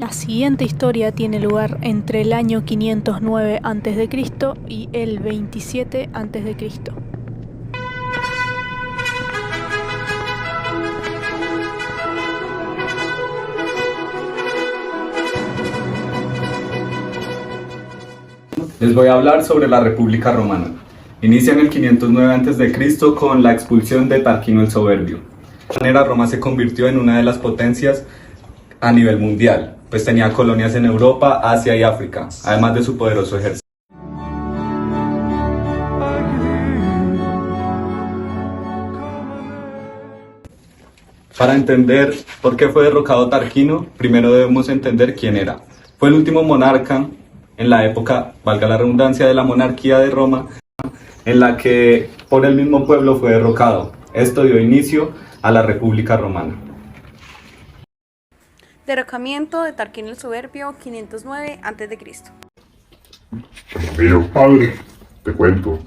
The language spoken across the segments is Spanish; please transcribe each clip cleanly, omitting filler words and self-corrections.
La siguiente historia tiene lugar entre el año 509 a.C. y el 27 a.C. Les voy a hablar sobre la República Romana. Inicia en el 509 a.C. con la expulsión de Tarquino el Soberbio. De esta manera, Roma se convirtió en una de las potencias a nivel mundial, pues tenía colonias en Europa, Asia y África, además de su poderoso ejército. Para entender por qué fue derrocado Tarquino, primero debemos entender quién era. Fue el último monarca en la época, valga la redundancia, de la monarquía de Roma, en la que por el mismo pueblo fue derrocado. Esto dio inicio a la República Romana. Derrocamiento de Tarquino el Soberbio, 509 a.C. Mío, padre, te cuento,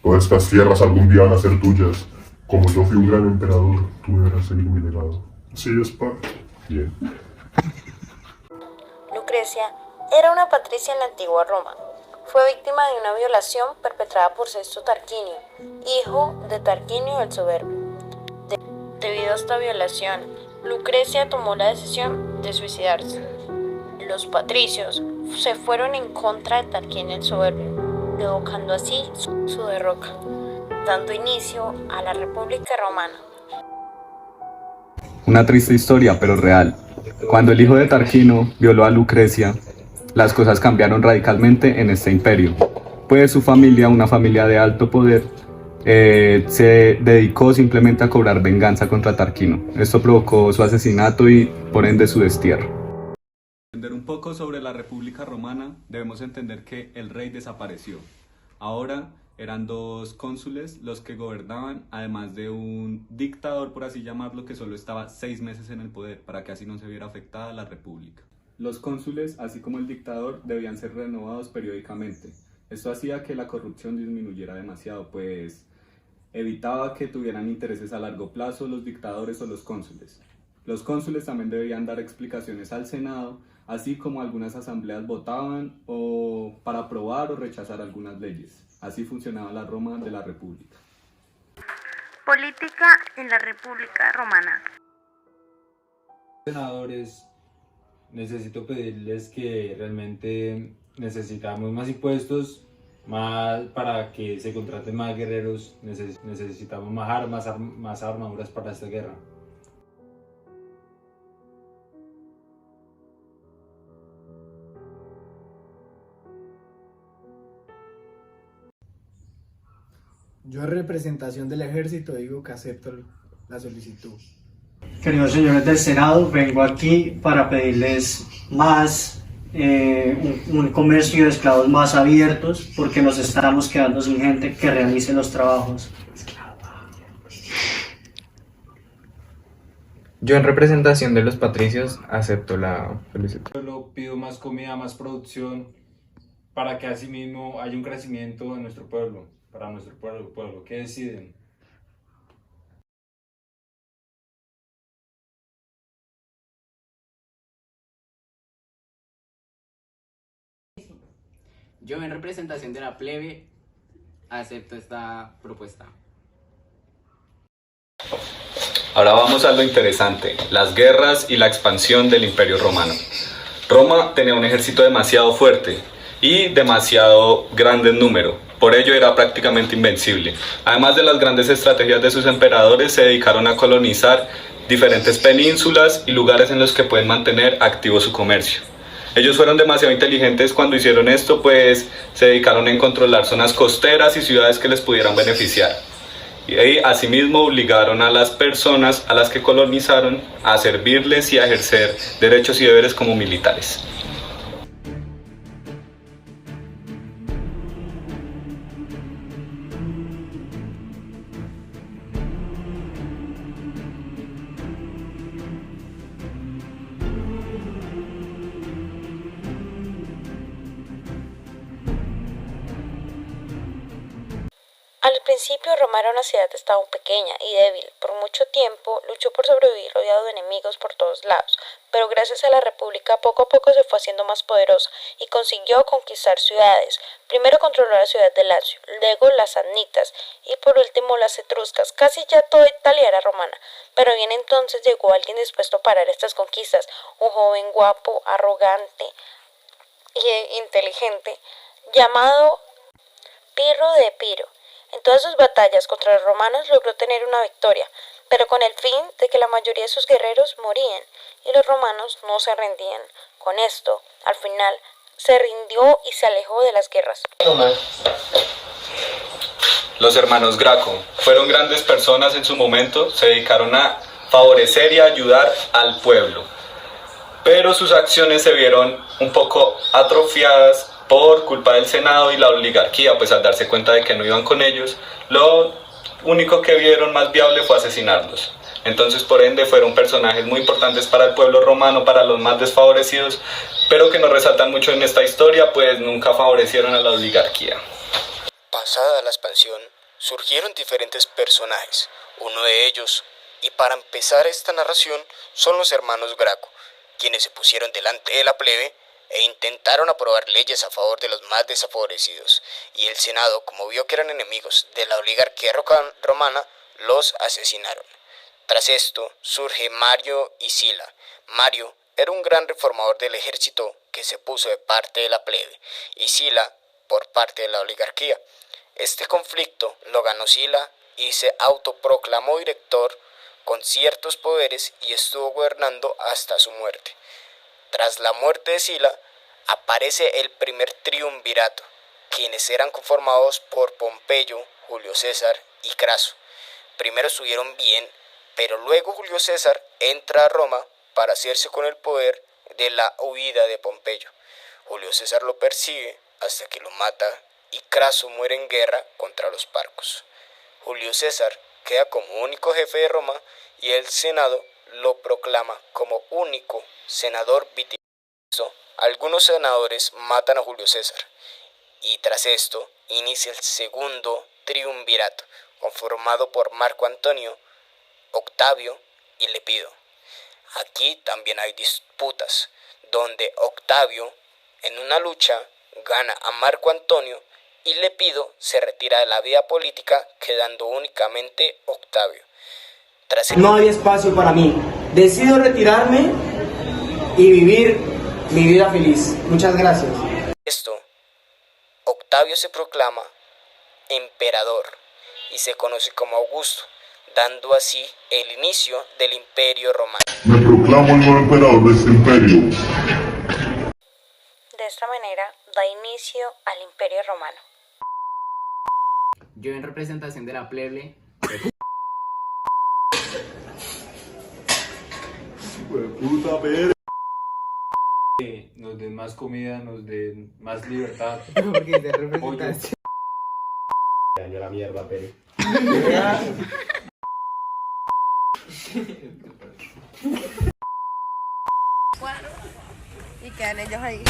todas estas tierras algún día van a ser tuyas. Como yo fui un gran emperador, tú deberás seguir mi legado. Sí, es padre. Bien. Lucrecia era una patricia en la antigua Roma. Fue víctima de una violación perpetrada por Sexto Tarquinio, hijo de Tarquinio el Soberbio. Debido a esta violación, Lucrecia tomó la decisión de suicidarse. Los patricios se fueron en contra de Tarquinio el Soberbio, provocando así su derroca, dando inicio a la República Romana. Una triste historia, pero real. Cuando el hijo de Tarquino violó a Lucrecia, las cosas cambiaron radicalmente en este imperio, pues su familia, una familia de alto poder, se dedicó simplemente a cobrar venganza contra Tarquino. Esto provocó su asesinato y por ende su destierro. Para entender un poco sobre la República Romana, debemos entender que el rey desapareció. Ahora eran dos cónsules los que gobernaban, además de un dictador, por así llamarlo, que solo estaba 6 meses en el poder, para que así no se viera afectada la república. Los cónsules, así como el dictador, debían ser renovados periódicamente. Esto hacía que la corrupción disminuyera demasiado, pues evitaba que tuvieran intereses a largo plazo los dictadores o los cónsules. Los cónsules también debían dar explicaciones al Senado, así como algunas asambleas votaban o para aprobar o rechazar algunas leyes. Así funcionaba la Roma de la República. Política en la República Romana. Senadores, necesito pedirles que realmente necesitamos más impuestos, más para que se contraten más guerreros, necesitamos más armas, más armaduras para esta guerra. Yo en representación del ejército digo que acepto la solicitud. Queridos señores del Senado, vengo aquí para pedirles más, un comercio de esclavos más abiertos, porque nos estamos quedando sin gente que realice los trabajos. Yo en representación de los patricios acepto la solicitud. Yo pido más comida, más producción, para que así mismo haya un crecimiento en nuestro pueblo, para nuestro pueblo. ¿Qué deciden? Yo en representación de la plebe acepto esta propuesta. Ahora vamos a lo interesante, las guerras y la expansión del Imperio Romano. Roma tenía un ejército demasiado fuerte y demasiado grande en número, por ello era prácticamente invencible. Además de las grandes estrategias de sus emperadores, se dedicaron a colonizar diferentes penínsulas y lugares en los que pueden mantener activo su comercio. Ellos fueron demasiado inteligentes cuando hicieron esto, pues se dedicaron en controlar zonas costeras y ciudades que les pudieran beneficiar. Y ahí, asimismo, obligaron a las personas a las que colonizaron a servirles y a ejercer derechos y deberes como militares. Al Al principio Roma era una ciudad-estado aún pequeña y débil. Por mucho tiempo luchó por sobrevivir rodeado de enemigos por todos lados, pero gracias a la República poco a poco se fue haciendo más poderosa y consiguió conquistar ciudades. Primero controló la ciudad de Lacio, luego las samnitas y por último las etruscas. Casi ya toda Italia era romana, pero bien entonces llegó alguien dispuesto a parar estas conquistas, un joven guapo, arrogante e inteligente, llamado Pirro de Epiro. En todas sus batallas contra los romanos logró tener una victoria, pero con el fin de que la mayoría de sus guerreros morían y los romanos no se rendían. Con esto, al final, se rindió y se alejó de las guerras. Los hermanos Graco fueron grandes personas en su momento, se dedicaron a favorecer y ayudar al pueblo, pero sus acciones se vieron un poco atrofiadas por culpa del Senado y la oligarquía, pues al darse cuenta de que no iban con ellos, lo único que vieron más viable fue asesinarlos. Entonces, por ende, fueron personajes muy importantes para el pueblo romano, para los más desfavorecidos, pero que nos resaltan mucho en esta historia, pues nunca favorecieron a la oligarquía. Pasada la expansión, surgieron diferentes personajes. Uno de ellos, y para empezar esta narración, son los hermanos Graco, quienes se pusieron delante de la plebe e intentaron aprobar leyes a favor de los más desfavorecidos, y el Senado, como vio que eran enemigos de la oligarquía romana, los asesinaron. Tras esto surge Mario y Sila. Mario era un gran reformador del ejército que se puso de parte de la plebe, y Sila por parte de la oligarquía. Este conflicto lo ganó Sila y se autoproclamó director con ciertos poderes y estuvo gobernando hasta su muerte. Tras la muerte de Sila, aparece el primer triunvirato, quienes eran conformados por Pompeyo, Julio César y Craso. Primero estuvieron bien, pero luego Julio César entra a Roma para hacerse con el poder de la huida de Pompeyo. Julio César lo persigue hasta que lo mata y Craso muere en guerra contra los parcos. Julio César queda como único jefe de Roma y el Senado lo proclama como único senador vitalicio. Algunos senadores matan a Julio César y tras esto inicia el segundo triunvirato, conformado por Marco Antonio, Octavio y Lepido. Aquí también hay disputas, donde Octavio en una lucha gana a Marco Antonio y Lepido se retira de la vida política, quedando únicamente Octavio. No hay espacio para mí. Decido retirarme y vivir mi vida feliz. Muchas gracias. Esto, Octavio se proclama emperador y se conoce como Augusto, dando así el inicio del Imperio Romano. Me proclamo el nuevo emperador de este imperio. De esta manera da inicio al Imperio Romano. Yo en representación de la plebe nos den más comida, nos den más libertad. Porque se representación. Yo la mierda, pero. Y quedan ellos ahí.